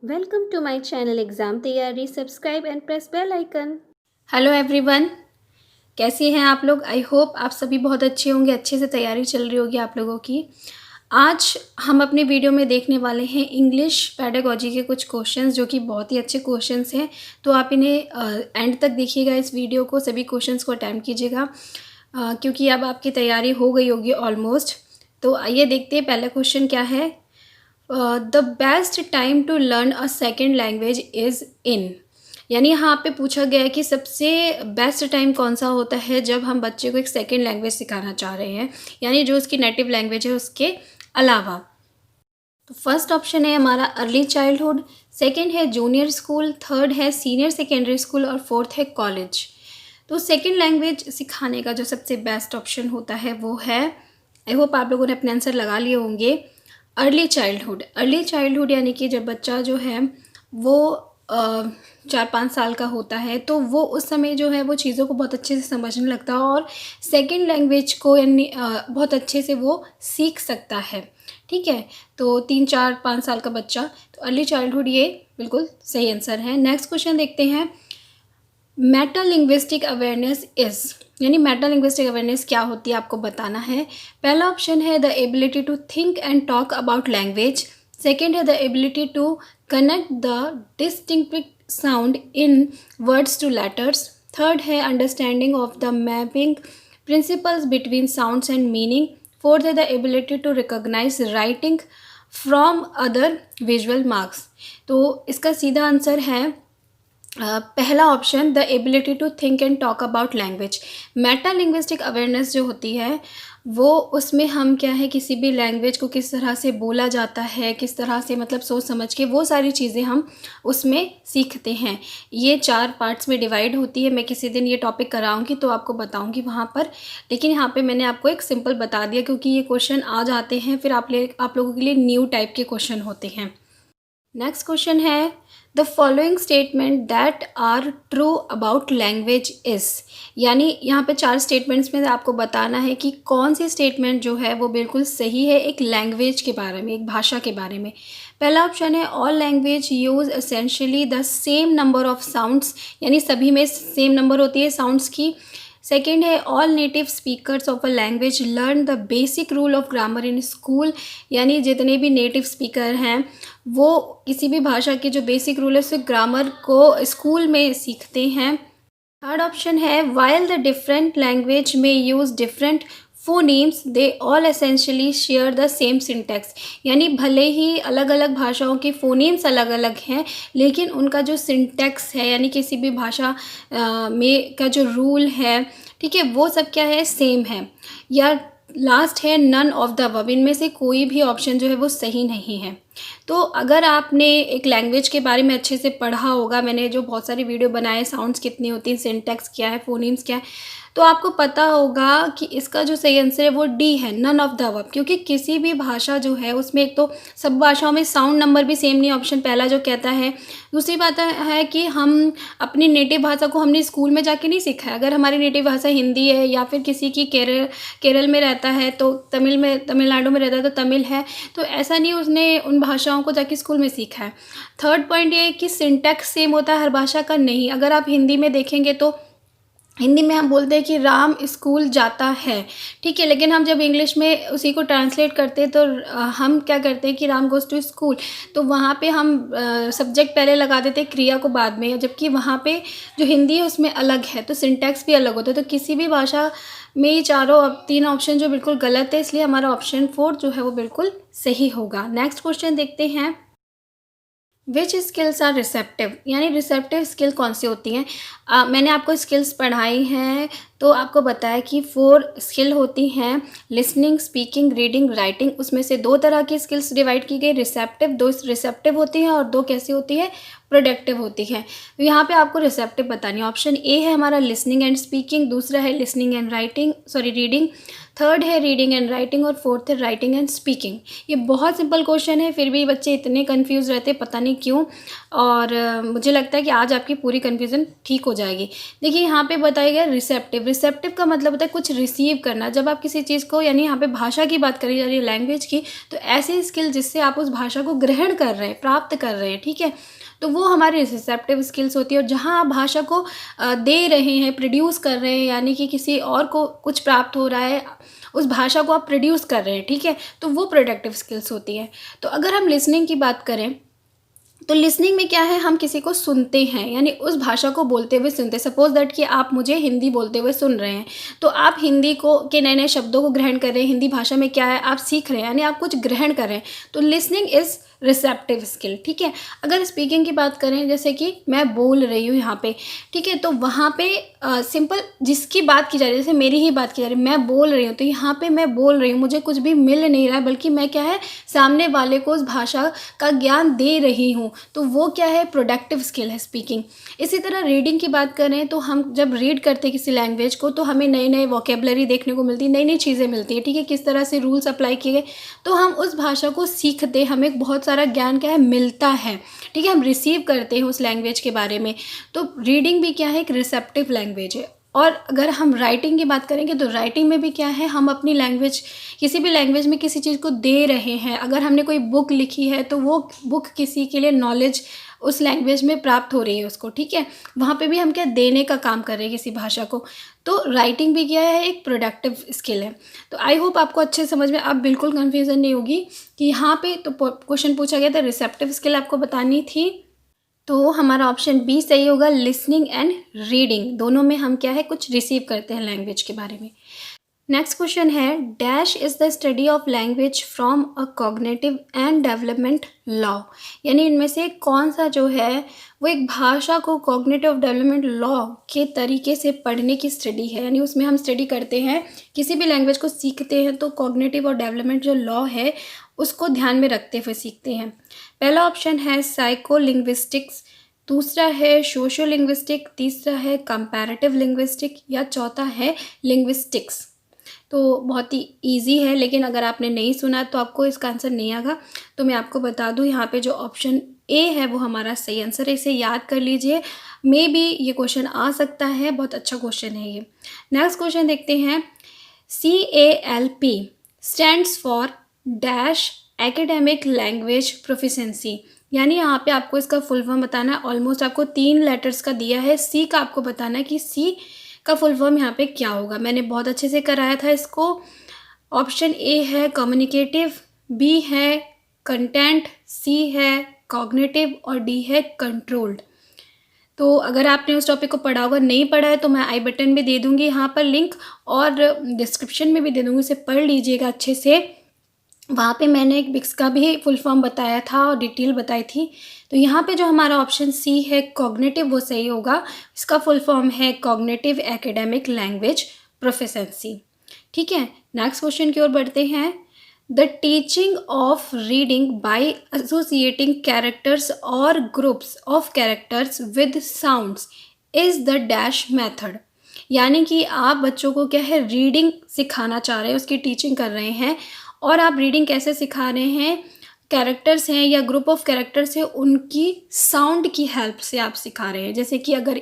Welcome to my channel Exam तैयारी. Subscribe and press bell icon. Hello everyone, कैसे हैं आप लोग। आई होप आप सभी बहुत अच्छे होंगे, अच्छे से तैयारी चल रही होगी आप लोगों की। आज हम अपने वीडियो में देखने वाले हैं इंग्लिश पेडागोजी के कुछ क्वेश्चंस जो कि बहुत ही अच्छे क्वेश्चंस हैं। तो आप इन्हें एंड तक देखिएगा, इस वीडियो को सभी क्वेश्चंस को अटैम्प्ट कीजिएगा क्योंकि अब आपकी तैयारी हो गई होगी ऑलमोस्ट। तो आइए देखते हैं पहला क्वेश्चन क्या है। The best time to learn a second language is in, यानी यहाँ पे पूछा गया है कि सबसे बेस्ट टाइम कौन सा होता है जब हम बच्चे को एक सेकेंड लैंग्वेज सिखाना चाह रहे हैं, यानी जो उसकी नेटिव लैंग्वेज है उसके अलावा। तो फर्स्ट ऑप्शन है हमारा अर्ली चाइल्डहुड, सेकंड है जूनियर स्कूल, थर्ड है सीनियर सेकेंडरी स्कूल और फोर्थ है कॉलेज। तो सेकेंड लैंग्वेज सिखाने का जो सबसे बेस्ट ऑप्शन होता है वो है, आई होप आप लोगों ने अपने आंसर लगा लिए होंगे, अर्ली चाइल्डहुड। अर्ली चाइल्डहुड यानी कि जब बच्चा जो है वो 4-5 साल का होता है तो वो उस समय जो है वो चीज़ों को बहुत अच्छे से समझने लगता है और सेकेंड लैंग्वेज को यानी बहुत अच्छे से वो सीख सकता है। ठीक है, तो 3-4-5 साल का बच्चा, तो अर्ली चाइल्डहुड ये बिल्कुल सही आंसर है। नेक्स्ट क्वेश्चन देखते हैं। मेटा लिंग्विस्टिक अवेयरनेस इज़, यानी मेटा लिंग्विस्टिक अवेयरनेस क्या होती है आपको बताना है। पहला ऑप्शन है the ability to think and talk about language, second है the ability to connect the distinct sound in words to letters, third है understanding of the mapping principles between sounds and meaning, fourth है the ability to recognise writing from other visual marks. तो इसका सीधा answer है पहला option, the ability to think and talk about language. Meta linguistic awareness जो होती है वो उसमें हम क्या है किसी भी लैंग्वेज को किस तरह से बोला जाता है, किस तरह से मतलब सोच समझ के वो सारी चीज़ें हम उसमें सीखते हैं। ये 4 पार्ट्स में डिवाइड होती है। मैं किसी दिन ये टॉपिक कराऊंगी तो आपको बताऊंगी वहाँ पर, लेकिन यहाँ पे मैंने आपको एक सिंपल बता दिया क्योंकि ये क्वेश्चन आ जाते हैं फिर आप लोगों के लिए न्यू टाइप के क्वेश्चन होते हैं। Next question is the following statement that are true about language is, यानी यहाँ पे 4 स्टेटमेंट्स में आपको बताना है कि कौन सी स्टेटमेंट जो है वो बिल्कुल सही है एक लैंग्वेज के बारे में, एक भाषा के बारे में। पहला ऑप्शन है all language use essentially the same number of sounds, यानी सभी में सेम नंबर होती है साउंड्स की। सेकेंड है all native speakers of a language learn the basic rule of grammar in school, यानी जितने भी नेटिव स्पीकर हैं वो किसी भी भाषा के जो बेसिक रूल है उससे ग्रामर को स्कूल में सीखते हैं। थर्ड ऑप्शन है वाइल द डिफरेंट लैंग्वेज में use different phonemes they all essentially share the same syntax, यानी भले ही अलग अलग भाषाओं के फोनीम्स अलग अलग हैं लेकिन उनका जो सिंटैक्स है यानी किसी भी भाषा में का जो रूल है, ठीक है, वो सब क्या है सेम है। या लास्ट है नन ऑफ द अबव, इनमें से कोई भी ऑप्शन जो है वो सही नहीं है। तो अगर आपने एक लैंग्वेज के बारे में अच्छे से पढ़ा होगा, मैंने जो बहुत सारी वीडियो बनाए साउंड्स कितनी होती हैं, सिंटैक्स क्या है, फोनीम्स क्या है, तो आपको पता होगा कि इसका जो सही आंसर है वो डी है, नन ऑफ द अबव। क्योंकि किसी भी भाषा जो है उसमें एक तो सब भाषाओं में साउंड नंबर भी सेम नहीं, ऑप्शन पहला जो कहता है। दूसरी बात है कि हम अपनी नेटिव भाषा को हमने स्कूल में जाके नहीं सीखा है। अगर हमारी नेटिव भाषा हिंदी है या फिर किसी की केरल में रहता है तो तमिलनाडु में रहता है तो तमिल है, तो ऐसा नहीं उसने उन भाषाओं को जाके स्कूल में सीखा है। थर्ड पॉइंट ये है कि सिंटैक्स सेम होता है हर भाषा का, नहीं। अगर आप हिंदी में देखेंगे तो हिंदी में हम बोलते हैं कि राम स्कूल जाता है, ठीक है, लेकिन हम जब इंग्लिश में उसी को ट्रांसलेट करते हैं तो हम क्या करते हैं कि राम गोज़ टू स्कूल, तो वहाँ पे हम सब्जेक्ट पहले लगा देते हैं क्रिया को बाद में, जबकि वहाँ पे जो हिंदी है उसमें अलग है तो सिंटैक्स भी अलग होता है। तो किसी भी भाषा में ये 3 ऑप्शन जो बिल्कुल गलत है, इसलिए हमारा ऑप्शन 4 जो है वो बिल्कुल सही होगा। नेक्स्ट क्वेश्चन देखते हैं। विच स्किल्स आर रिसेप्टिव, यानी रिसेप्टिव स्किल कौन सी होती हैं। मैंने आपको स्किल्स पढ़ाई हैं तो आपको बताया कि 4 स्किल होती हैं, लिसनिंग, स्पीकिंग, रीडिंग, राइटिंग। उसमें से 2 तरह की स्किल्स डिवाइड की गई, रिसेप्टिव 2 रिसेप्टिव होती हैं और 2 कैसी होती है, प्रोडक्टिव होती है। तो यहाँ पे आपको रिसेप्टिव बतानी है। ऑप्शन ए है हमारा लिसनिंग एंड स्पीकिंग, दूसरा है लिसनिंग एंड रीडिंग, थर्ड है रीडिंग एंड राइटिंग और फोर्थ है राइटिंग एंड स्पीकिंग। ये बहुत सिंपल क्वेश्चन है फिर भी बच्चे इतने कंफ्यूज रहते हैं पता नहीं क्यों, और मुझे लगता है कि आज आपकी पूरी कंफ्यूजन ठीक हो जाएगी। देखिए यहाँ पे बताया गया रिसेप्टिव। रिसेप्टिव का मतलब होता है कुछ रिसीव करना। जब आप किसी चीज़ को, यानी यहाँ पे भाषा की बात करी जा रही है, लैंग्वेज की, तो ऐसी स्किल जिससे आप उस भाषा को ग्रहण कर रहे हैं, प्राप्त कर रहे हैं, ठीक है, तो वो हमारी रिसेप्टिव स्किल्स होती है। और जहाँ आप भाषा को दे रहे हैं, प्रोड्यूस कर रहे हैं, यानी कि किसी और को कुछ प्राप्त हो रहा है, उस भाषा को आप प्रोड्यूस कर रहे हैं, ठीक है, तो वो प्रोडक्टिव स्किल्स होती है। तो अगर हम लिसनिंग की बात करें तो लिसनिंग में क्या है, हम किसी को सुनते हैं, यानी उस भाषा को बोलते हुए सुनते हैं। सपोज दैट कि आप मुझे हिंदी बोलते हुए सुन रहे हैं, तो आप हिंदी को के नए नए शब्दों को ग्रहण कर रहे हैं, हिंदी भाषा में क्या है आप सीख रहे हैं, यानी आप कुछ ग्रहण कर रहे हैं। तो लिसनिंग इज़ रिसेप्टिव स्किल, ठीक है। अगर स्पीकिंग की बात करें, जैसे कि मैं बोल रही हूँ यहाँ पे, ठीक है, तो वहाँ पे सिंपल जिसकी बात की जा रही है, जैसे मेरी ही बात की जा रही है, मैं बोल रही हूँ, तो यहाँ पे मैं बोल रही हूँ, मुझे कुछ भी मिल नहीं रहा है, बल्कि मैं क्या है, सामने वाले को उस भाषा का ज्ञान दे रही हूँ, तो वो क्या है, प्रोडक्टिव स्किल है स्पीकिंग। इसी तरह रीडिंग की बात करें तो हम जब रीड करते हैं किसी लैंग्वेज को, तो हमें नए नए वोकेबलरी देखने को मिलती है, नई नई चीज़ें मिलती है, ठीक है, किस तरह से रूल्स अप्लाई किए गए, तो हम उस भाषा को सीखते, हमें बहुत सारा ज्ञान क्या है मिलता है, ठीक है, हम रिसीव करते हैं उस लैंग्वेज के बारे में। तो रीडिंग भी क्या है, एक रिसेप्टिव लैंग्वेज है। और अगर हम राइटिंग की बात करेंगे तो राइटिंग में भी क्या है, हम अपनी लैंग्वेज, किसी भी लैंग्वेज में किसी चीज़ को दे रहे हैं। अगर हमने कोई बुक लिखी है तो वो बुक किसी के लिए नॉलेज उस लैंग्वेज में प्राप्त हो रही है उसको, ठीक है, वहाँ पे भी हम क्या देने का काम कर रहे हैं किसी भाषा को। तो राइटिंग भी क्या है, एक प्रोडक्टिव स्किल है। तो आई होप आपको अच्छे समझ में, अब बिल्कुल कन्फ्यूज़न नहीं होगी कि यहाँ पे तो क्वेश्चन पूछा गया था, रिसेप्टिव स्किल आपको बतानी थी, तो हमारा ऑप्शन बी सही होगा। लिसनिंग एंड रीडिंग दोनों में हम क्या है, कुछ रिसीव करते हैं लैंग्वेज के बारे में। नेक्स्ट क्वेश्चन है, dash is the study of language from a cognitive and development law, यानी इनमें से कौन सा जो है वो एक भाषा को कॉग्निटिव डेवलपमेंट लॉ के तरीके से पढ़ने की स्टडी है, यानी उसमें हम स्टडी करते हैं, किसी भी लैंग्वेज को सीखते हैं तो कॉग्निटिव और डेवलपमेंट जो लॉ है उसको ध्यान में रखते हुए सीखते हैं। पहला ऑप्शन है साइको लिंग्विस्टिक्स, दूसरा है सोशो लिंग्विस्टिक, तीसरा है कंपैरेटिव लिंग्विस्टिक, या चौथा है लिंग्विस्टिक्स। तो बहुत ही इजी है, लेकिन अगर आपने नहीं सुना तो आपको इसका आंसर नहीं आएगा। तो मैं आपको बता दूं, यहाँ पे जो ऑप्शन ए है वो हमारा सही आंसर है, इसे याद कर लीजिए, मे बी ये क्वेश्चन आ सकता है, बहुत अच्छा क्वेश्चन है ये। नेक्स्ट क्वेश्चन देखते हैं, CALP stands for dash academic language proficiency, यानी यहाँ पे आपको इसका फुल फॉर्म बताना है। ऑलमोस्ट आपको 3 लेटर्स का दिया है, सी का आपको बताना है कि सी का फुल फॉर्म यहाँ पे क्या होगा। मैंने बहुत अच्छे से कराया था इसको। ऑप्शन ए है कम्युनिकेटिव, बी है कंटेंट, सी है कॉग्निटिव और डी है कंट्रोल्ड। तो अगर आपने उस टॉपिक को पढ़ा होगा, नहीं पढ़ा है तो मैं आई बटन में दे दूँगी यहाँ पर लिंक, और डिस्क्रिप्शन में भी दे दूँगी, उसे पढ़ लीजिएगा अच्छे से। वहाँ पे मैंने एक बिक्स का भी फुल फॉर्म बताया था और डिटेल बताई थी। तो यहाँ पे जो हमारा ऑप्शन सी है कॉग्निटिव वो सही होगा। इसका फुल फॉर्म है कॉग्निटिव एकेडमिक लैंग्वेज प्रोफिशिएंसी, ठीक है। नेक्स्ट क्वेश्चन की ओर बढ़ते हैं, the teaching of reading by associating characters और groups of characters with sounds is the dash method, यानी कि आप बच्चों को क्या है, रीडिंग सिखाना चाह रहे हैं, उसकी टीचिंग कर रहे हैं, और आप रीडिंग कैसे सिखा रहे हैं, कैरेक्टर्स हैं या ग्रुप ऑफ कैरेक्टर्स है उनकी साउंड की हेल्प से आप सिखा रहे हैं। जैसे कि अगर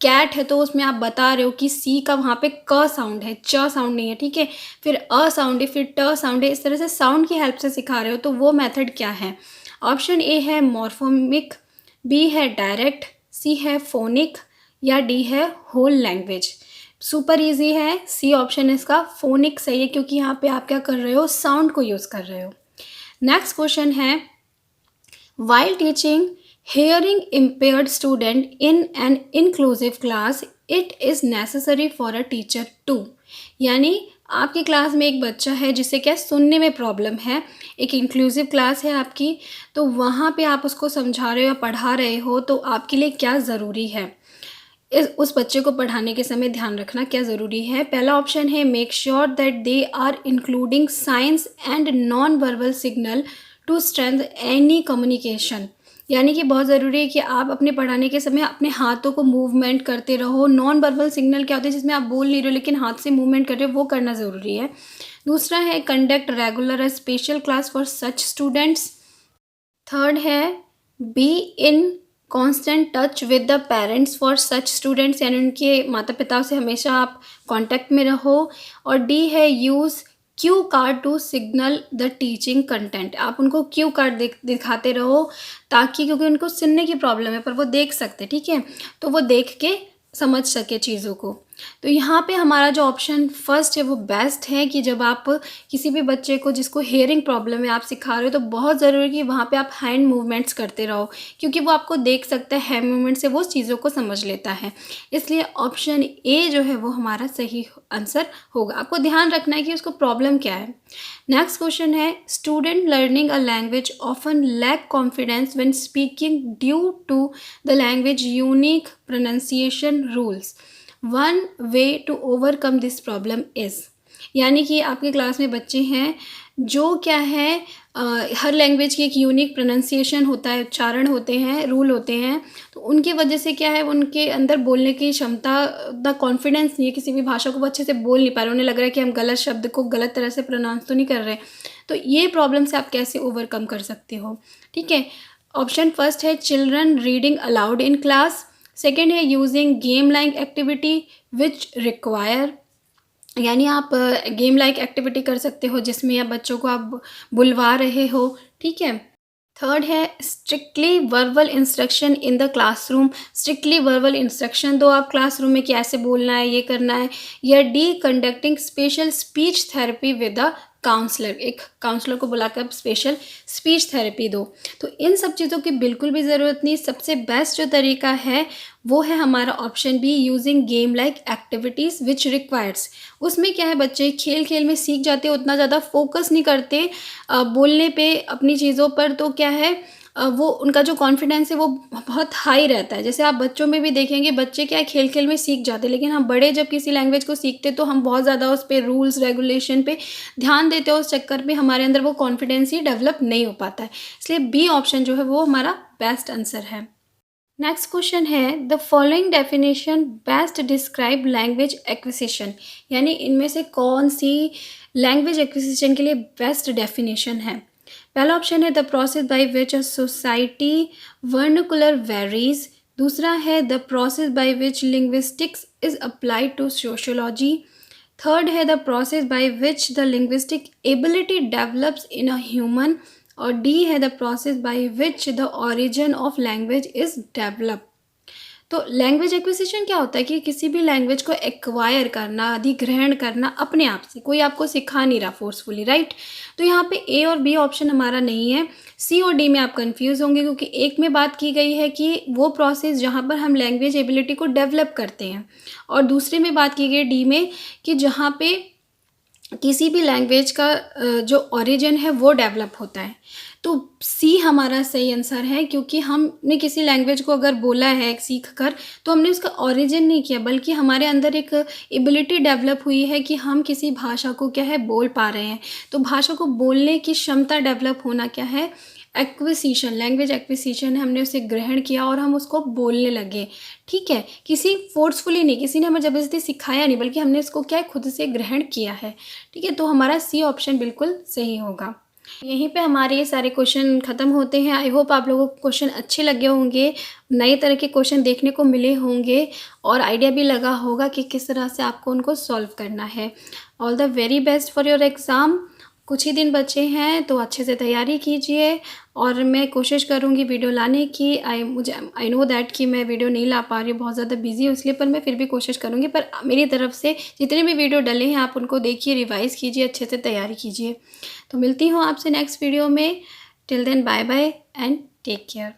कैट है तो उसमें आप बता रहे हो कि सी का वहाँ पे क साउंड है, च साउंड नहीं है, ठीक है, फिर अ साउंड है, फिर ट साउंड है, इस तरह से साउंड की हेल्प से सिखा रहे हो, तो वो मेथड क्या है। ऑप्शन ए है मॉर्फोमिक, बी है डायरेक्ट, सी है फोनिक, या डी है होल लैंग्वेज। सुपर इजी है, सी ऑप्शन इसका फोनिक सही है, क्योंकि यहाँ पे आप क्या कर रहे हो, साउंड को यूज़ कर रहे हो। नेक्स्ट क्वेश्चन है, while teaching hearing impaired student in an inclusive class it is necessary for a teacher to, यानी आपकी क्लास में एक बच्चा है जिसे क्या सुनने में प्रॉब्लम है, एक इंक्लूसिव क्लास है आपकी, तो वहाँ पे आप उसको समझा रहे हो या पढ़ा रहे हो, तो आपके लिए क्या ज़रूरी है, उस बच्चे को पढ़ाने के समय ध्यान रखना क्या ज़रूरी है। पहला ऑप्शन है make sure that they are including science and non verbal signal to strength any communication, यानी कि बहुत ज़रूरी है कि आप अपने पढ़ाने के समय अपने हाथों को मूवमेंट करते रहो। नॉन वर्बल सिग्नल क्या होता है, जिसमें आप बोल नहीं रहे हो लेकिन हाथ से मूवमेंट कर रहे हो, वो करना ज़रूरी है। दूसरा है conduct regular a special class for such students. Third है be in constant touch with the parents for such students, यानी उनके माता पिता से हमेशा आप कांटेक्ट में रहो। और डी है use cue card to signal the teaching content, आप उनको क्यू कार्ड दिखाते रहो ताकि, क्योंकि उनको सुनने की प्रॉब्लम है पर वो देख सकते, ठीक है, तो वो देख के समझ सके चीज़ों को। तो यहाँ पे हमारा जो ऑप्शन फर्स्ट है वो बेस्ट है कि जब आप किसी भी बच्चे को जिसको हेयरिंग प्रॉब्लम है आप सिखा रहे हो तो बहुत ज़रूरी है कि वहाँ पे आप हैंड मूवमेंट्स करते रहो, क्योंकि वो आपको देख सकता है, हैंड मूवमेंट से वो चीज़ों को समझ लेता है। इसलिए ऑप्शन ए जो है वो हमारा सही आंसर होगा। आपको ध्यान रखना है कि उसको प्रॉब्लम क्या है। नेक्स्ट क्वेश्चन है, student learning a language often lack confidence when speaking due to the language unique pronunciation rules, one way to overcome this problem is, यानी कि आपके क्लास में बच्चे हैं जो क्या है हर लैंग्वेज की एक यूनिक प्रोनाउंसिएशन होता है, उच्चारण होते हैं, रूल होते हैं, तो उनकी वजह से क्या है उनके अंदर बोलने की क्षमता, द कॉन्फिडेंस नहीं है, किसी भी भाषा को वो अच्छे से बोल नहीं पा रहे, उन्हें लग रहा है कि हम गलत शब्द को गलत तरह से प्रोनाउंस तो नहीं कर रहे। तो ये प्रॉब्लम से आप कैसे ओवरकम कर सकते हो, ठीक है। ऑप्शन फर्स्ट है children reading aloud in class, second है using game like activity which require, यानी आप गेम लाइक एक्टिविटी कर सकते हो जिसमें आप बच्चों को आप बुलवा रहे हो, ठीक है। थर्ड है strictly verbal instruction in the classroom, strictly verbal instruction दो आप क्लासरूम में कैसे बोलना है, ये करना है। या D conducting special speech therapy with the counsellor, एक काउंसलर को बुलाकर स्पेशल स्पीच थेरेपी दो। तो इन सब चीज़ों की बिल्कुल भी ज़रूरत नहीं, सबसे बेस्ट जो तरीका है वो है हमारा option B, using game like activities which requires. उसमें क्या है बच्चे खेल खेल में सीख जाते हैं, उतना ज़्यादा फोकस नहीं करते बोलने पे अपनी चीज़ों पर, तो क्या है वो उनका जो कॉन्फिडेंस है वो बहुत हाई रहता है। जैसे आप बच्चों में भी देखेंगे बच्चे क्या है खेल खेल में सीख जाते हैं, लेकिन हम बड़े जब किसी लैंग्वेज को सीखते तो हम बहुत ज़्यादा उस पर रूल्स रेगुलेशन पे ध्यान देते हैं, उस चक्कर में हमारे अंदर वो कॉन्फिडेंस ही डेवलप नहीं हो पाता है। इसलिए बी ऑप्शन जो है वो हमारा बेस्ट आंसर है। Next question is, the following definition best describe language acquisition, यानी इनमें से कौन सी लैंग्वेज एक्विजिशन के लिए बेस्ट डेफिनेशन है। पहला ऑप्शन है the process by which a society vernacular varies, दूसरा है the process by which linguistics is applied to sociology, third है the process by which the linguistic ability develops in a human, और D है the process by which the origin of language is develop. तो language acquisition क्या होता है कि किसी भी लैंग्वेज को एक्वायर करना, अधिग्रहण करना अपने आप से, कोई आपको सिखा नहीं रहा फोर्सफुली, राइट। तो यहाँ पे ए और बी ऑप्शन हमारा नहीं है, सी और डी में आप कंफ्यूज होंगे, क्योंकि एक में बात की गई है कि वो प्रोसेस जहाँ पर हम लैंग्वेज एबिलिटी को डेवलप करते हैं, और दूसरे में बात की गई डी में कि जहाँ पे किसी भी लैंग्वेज का जो ओरिजिन है वो डेवलप होता है। तो सी हमारा सही आंसर है, क्योंकि हमने किसी लैंग्वेज को अगर बोला है सीख कर तो हमने उसका ओरिजिन नहीं किया, बल्कि हमारे अंदर एक एबिलिटी डेवलप हुई है कि हम किसी भाषा को क्या है बोल पा रहे हैं। तो भाषा को बोलने की क्षमता डेवलप होना क्या है, एक्विजिशन, लैंग्वेज एक्विजिशन है, हमने उसे ग्रहण किया और हम उसको बोलने लगे, ठीक है। किसी फोर्सफुली नहीं, किसी ने हमें ज़बरदस्ती सिखाया नहीं, बल्कि हमने इसको क्या है खुद से ग्रहण किया है, ठीक है। तो हमारा सी ऑप्शन बिल्कुल सही होगा। यहीं पे हमारे ये सारे क्वेश्चन ख़त्म होते हैं। आई होप आप लोगों को क्वेश्चन अच्छे लगे होंगे, नए तरह के क्वेश्चन देखने को मिले होंगे और आइडिया भी लगा होगा कि किस तरह से आपको उनको सॉल्व करना है। All the very best for your exam. कुछ ही दिन बचे हैं तो अच्छे से तैयारी कीजिए, और मैं कोशिश करूँगी वीडियो लाने की। आई नो दैट कि मैं वीडियो नहीं ला पा रही हूँ, बहुत ज़्यादा बिजी हूँ इसलिए, पर मैं फिर भी कोशिश करूँगी। पर मेरी तरफ से जितने भी वीडियो डले हैं आप उनको देखिए, रिवाइज़ कीजिए, अच्छे से तैयारी कीजिए। तो मिलती हूँ आपसे नेक्स्ट वीडियो में। Till then bye bye and take care.